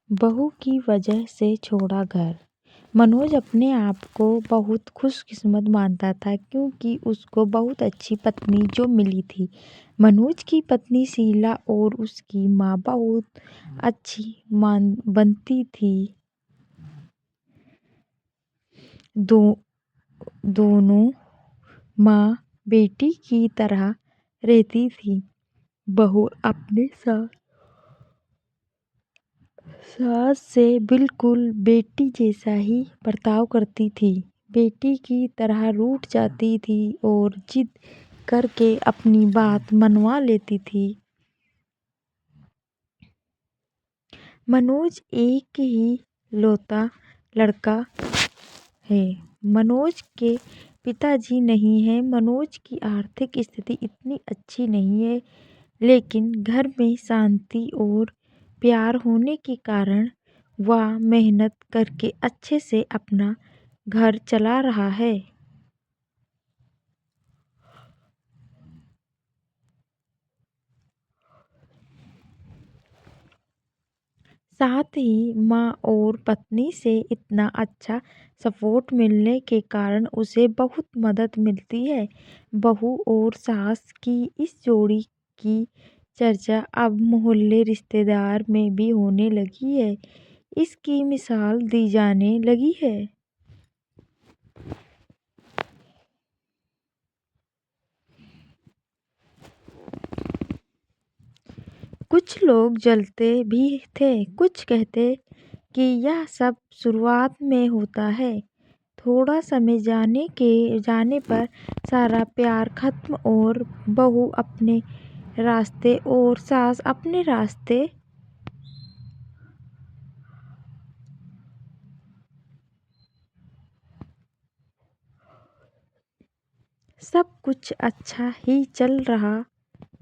बहू की वजह से छोड़ा घर। मनोज अपने आप को बहुत खुशकिस्मत मानता था क्योंकि उसको बहुत अच्छी पत्नी जो मिली थी। मनोज की पत्नी शीला और उसकी माँ बहुत अच्छी बनती थी। दोनों माँ बेटी की तरह रहती थी। बहू अपने सास से बिल्कुल बेटी जैसा ही बर्ताव करती थी। बेटी की तरह रूठ जाती थी और जिद करके अपनी बात मनवा लेती थी। मनोज एक ही लौता लड़का है। मनोज के पिताजी नहीं है। मनोज की आर्थिक स्थिति इतनी अच्छी नहीं है, लेकिन घर में शांति और प्यार होने के कारण वह मेहनत करके अच्छे से अपना घर चला रहा है। साथ ही माँ और पत्नी से इतना अच्छा सपोर्ट मिलने के कारण उसे बहुत मदद मिलती है। बहू और सास की इस जोड़ी की चर्चा अब मोहल्ले रिश्तेदार में भी होने लगी है। इसकी मिसाल दी जाने लगी है। कुछ लोग जलते भी थे, कुछ कहते कि यह सब शुरुआत में होता है। थोड़ा समय जाने पर सारा प्यार खत्म और बहू अपने रास्ते और सास अपने रास्ते। सब कुछ अच्छा ही चल रहा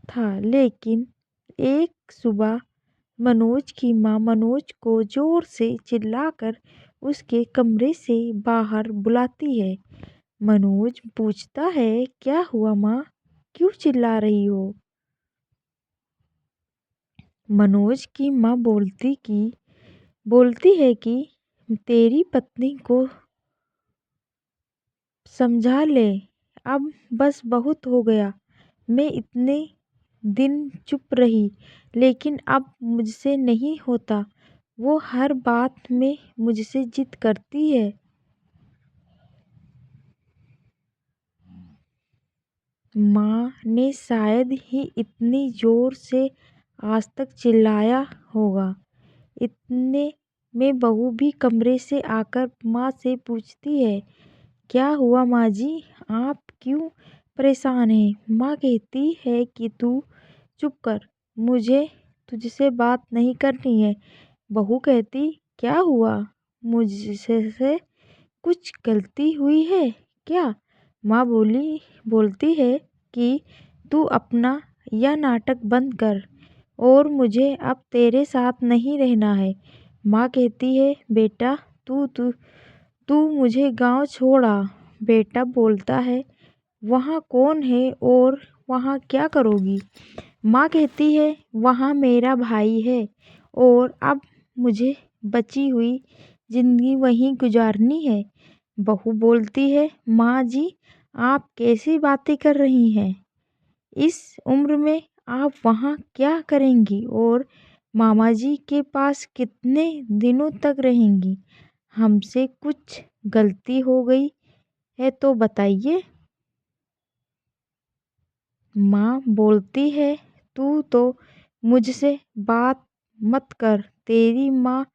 था, लेकिन एक सुबह मनोज की माँ मनोज को जोर से चिल्लाकर उसके कमरे से बाहर बुलाती है। मनोज पूछता है, क्या हुआ माँ, क्यों चिल्ला रही हो? मनोज की माँ बोलती है कि तेरी पत्नी को समझा ले, अब बस बहुत हो गया। मैं इतने दिन चुप रही, लेकिन अब मुझसे नहीं होता। वो हर बात में मुझसे जिद करती है। माँ ने शायद ही इतनी जोर से आज तक चिल्लाया होगा। इतने में बहू भी कमरे से आकर माँ से पूछती है, क्या हुआ माँ जी, आप क्यों परेशान हैं? माँ कहती है कि तू चुप कर, मुझे तुझसे बात नहीं करनी है। बहू कहती, क्या हुआ, मुझसे कुछ गलती हुई है क्या? माँ बोलती है कि तू अपना यह नाटक बंद कर और मुझे अब तेरे साथ नहीं रहना है। माँ कहती है, बेटा तू तू तू मुझे गांव छोड़ आ। बेटा बोलता है, वहाँ कौन है और वहाँ क्या करोगी? माँ कहती है, वहाँ मेरा भाई है और अब मुझे बची हुई जिंदगी वहीं गुजारनी है। बहू बोलती है, माँ जी आप कैसी बातें कर रही हैं? इस उम्र में आप वहाँ क्या करेंगी और मामा जी के पास कितने दिनों तक रहेंगी? हमसे कुछ गलती हो गई है तो बताइए। माँ बोलती है, तू तो मुझसे बात मत कर। तेरी माँ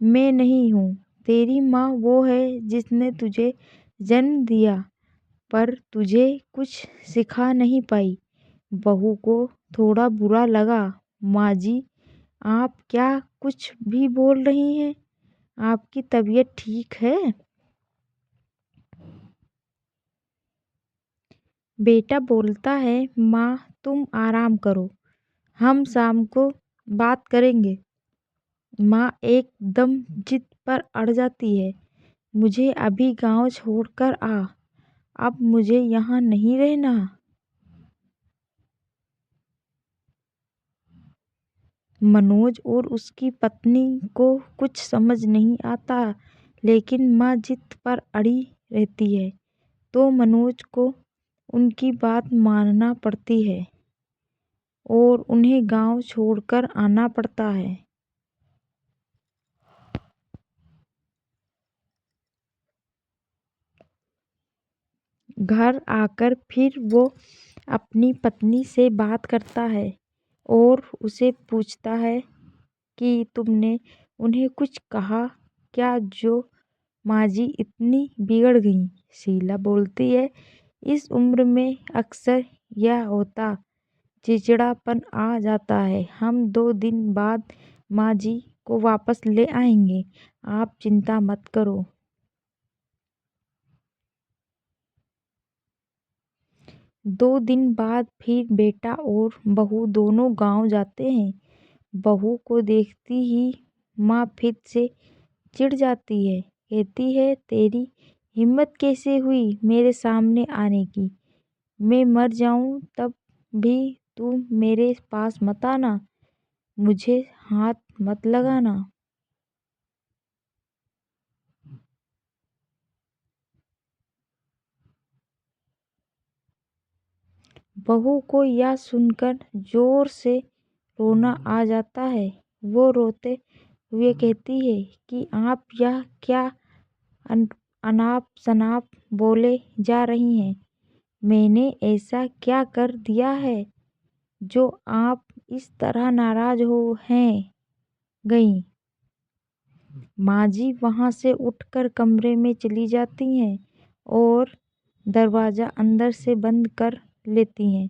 मैं नहीं हूँ। तेरी माँ वो है जिसने तुझे जन्म दिया, पर तुझे कुछ सिखा नहीं पाई। बहू को थोड़ा बुरा लगा। माँ जी आप क्या कुछ भी बोल रही हैं? आपकी तबीयत ठीक है? बेटा बोलता है, माँ तुम आराम करो, हम शाम को बात करेंगे। माँ एकदम जिद पर अड़ जाती है, मुझे अभी गांव छोड़कर आ, अब मुझे यहाँ नहीं रहना। मनोज और उसकी पत्नी को कुछ समझ नहीं आता, लेकिन माँ जिद पर अड़ी रहती है तो मनोज को उनकी बात मानना पड़ती है और उन्हें गांव छोड़कर आना पड़ता है। घर आकर फिर वो अपनी पत्नी से बात करता है और उसे पूछता है कि तुमने उन्हें कुछ कहा क्या जो माँ जी इतनी बिगड़ गईं? शीला बोलती है, इस उम्र में अक्सर यह होता, चिड़चिड़ापन आ जाता है। हम 2 दिन बाद माँ जी को वापस ले आएंगे, आप चिंता मत करो। 2 दिन बाद फिर बेटा और बहू दोनों गांव जाते हैं। बहू को देखती ही माँ फिर से चिढ़ जाती है, कहती है तेरी हिम्मत कैसे हुई मेरे सामने आने की? मैं मर जाऊं तब भी तुम मेरे पास मत आना, मुझे हाथ मत लगाना। बहू को यह सुनकर जोर से रोना आ जाता है। वो रोते हुए कहती है कि आप यह क्या अन- अनाप शनाप बोले जा रही हैं? मैंने ऐसा क्या कर दिया है जो आप इस तरह नाराज हो हैं गई? माँ जी वहाँ से उठकर कमरे में चली जाती हैं और दरवाज़ा अंदर से बंद कर लेती हैं।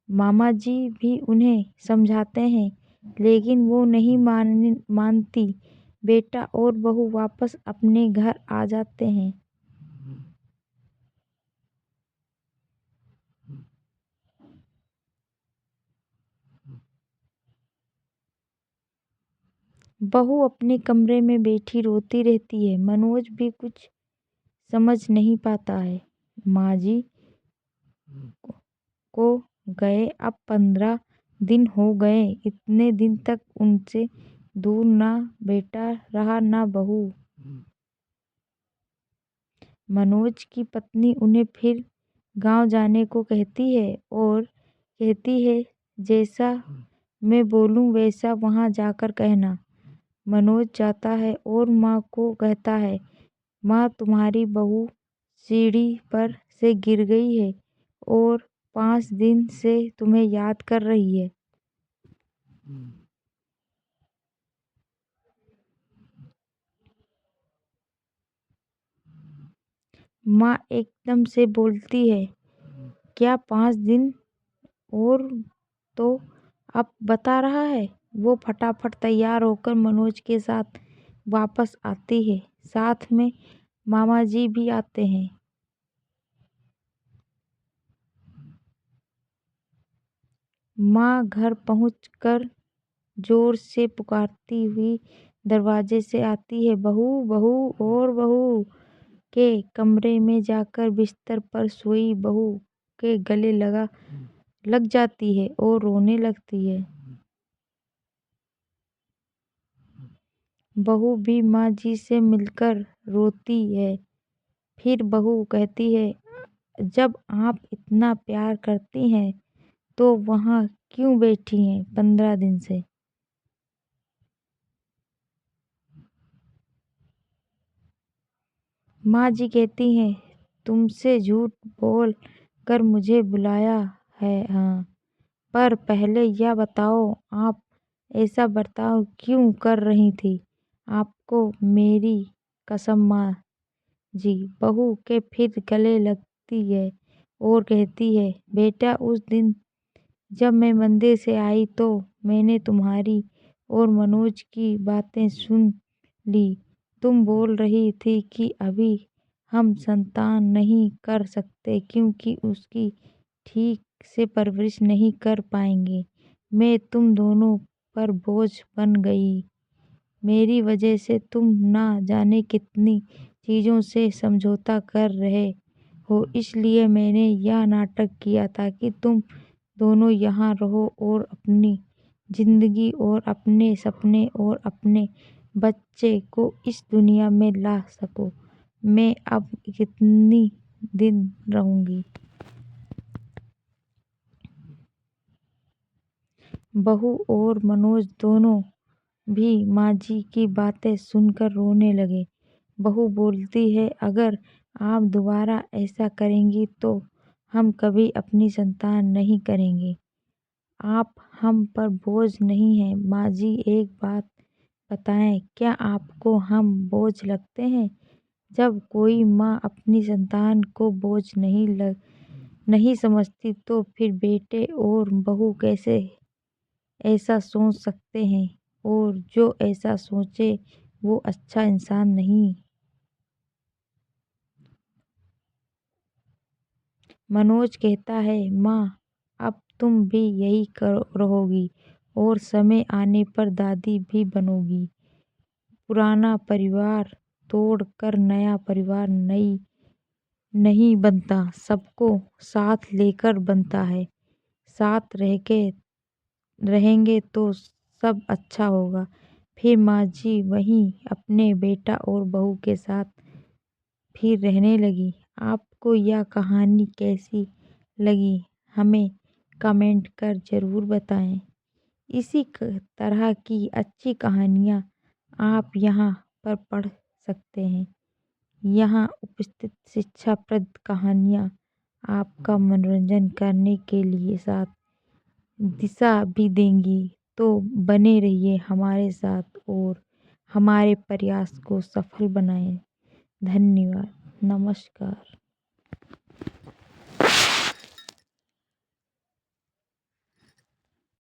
मामा जी भी उन्हें समझाते हैं, लेकिन वो नहीं मानती। बेटा और बहू वापस अपने घर आ जाते हैं। बहू अपने कमरे में बैठी रोती रहती है। मनोज भी कुछ समझ नहीं पाता है। माँ जी को गए अब 15 दिन हो गए। इतने दिन तक उनसे दूर ना बेटा रहा ना बहू। मनोज की पत्नी उन्हें फिर गांव जाने को कहती है और कहती है जैसा मैं बोलूं वैसा वहां जाकर कहना। मनोज जाता है और माँ को कहता है, माँ तुम्हारी बहू सीढ़ी पर से गिर गई है और 5 दिन से तुम्हें याद कर रही है। माँ एकदम से बोलती है, क्या 5 दिन और तो अब बता रहा है? वो फटाफट तैयार होकर मनोज के साथ वापस आती है। साथ में मामा जी भी आते हैं। माँ घर पहुंचकर जोर से पुकारती हुई दरवाजे से आती है, बहू बहू। और बहू के कमरे में जाकर बिस्तर पर सोई बहू के गले लग जाती है और रोने लगती है। बहू भी माँ जी से मिलकर रोती है। फिर बहू कहती है, जब आप इतना प्यार करती हैं तो वहाँ क्यों बैठी हैं 15 दिन से? माँ जी कहती हैं, तुमसे झूठ बोल कर मुझे बुलाया है। हाँ, पर पहले यह बताओ आप ऐसा बर्ताव क्यों कर रही थी? आपको मेरी कसम माँ जी। बहू के फिर गले लगती है और कहती है, बेटा उस दिन जब मैं मंदिर से आई तो मैंने तुम्हारी और मनोज की बातें सुन ली। तुम बोल रही थी कि अभी हम संतान नहीं कर सकते क्योंकि उसकी ठीक से परवरिश नहीं कर पाएंगे। मैं तुम दोनों पर बोझ बन गई। मेरी वजह से तुम ना जाने कितनी चीज़ों से समझौता कर रहे हो। इसलिए मैंने यह नाटक किया था कि तुम दोनों यहाँ रहो और अपनी जिंदगी और अपने सपने और अपने बच्चे को इस दुनिया में ला सको। मैं अब कितनी दिन रहूंगी। बहू और मनोज दोनों भी माँजी की बातें सुनकर रोने लगे। बहू बोलती है, अगर आप दोबारा ऐसा करेंगी तो हम कभी अपनी संतान नहीं करेंगे। आप हम पर बोझ नहीं हैं। माँजी, एक बात बताएं, क्या आपको हम बोझ लगते हैं? जब कोई माँ अपनी संतान को बोझ नहीं समझती तो फिर बेटे और बहू कैसे ऐसा सोच सकते हैं? और जो ऐसा सोचे वो अच्छा इंसान नहीं। मनोज कहता है, माँ अब तुम भी यही रहोगी और समय आने पर दादी भी बनोगी। पुराना परिवार तोड़ कर नया परिवार नहीं बनता, सबको साथ लेकर बनता है। साथ रहेंगे तो सब अच्छा होगा। फिर माँ जी वहीं अपने बेटा और बहू के साथ फिर रहने लगी। आपको यह कहानी कैसी लगी हमें कमेंट कर ज़रूर बताएं। इसी तरह की अच्छी कहानियाँ आप यहाँ पर पढ़ सकते हैं। यहाँ उपस्थित शिक्षाप्रद कहानियाँ आपका मनोरंजन करने के लिए साथ दिशा भी देंगी। तो बने रहिए हमारे साथ और हमारे प्रयास को सफल बनाएं। धन्यवाद। नमस्कार।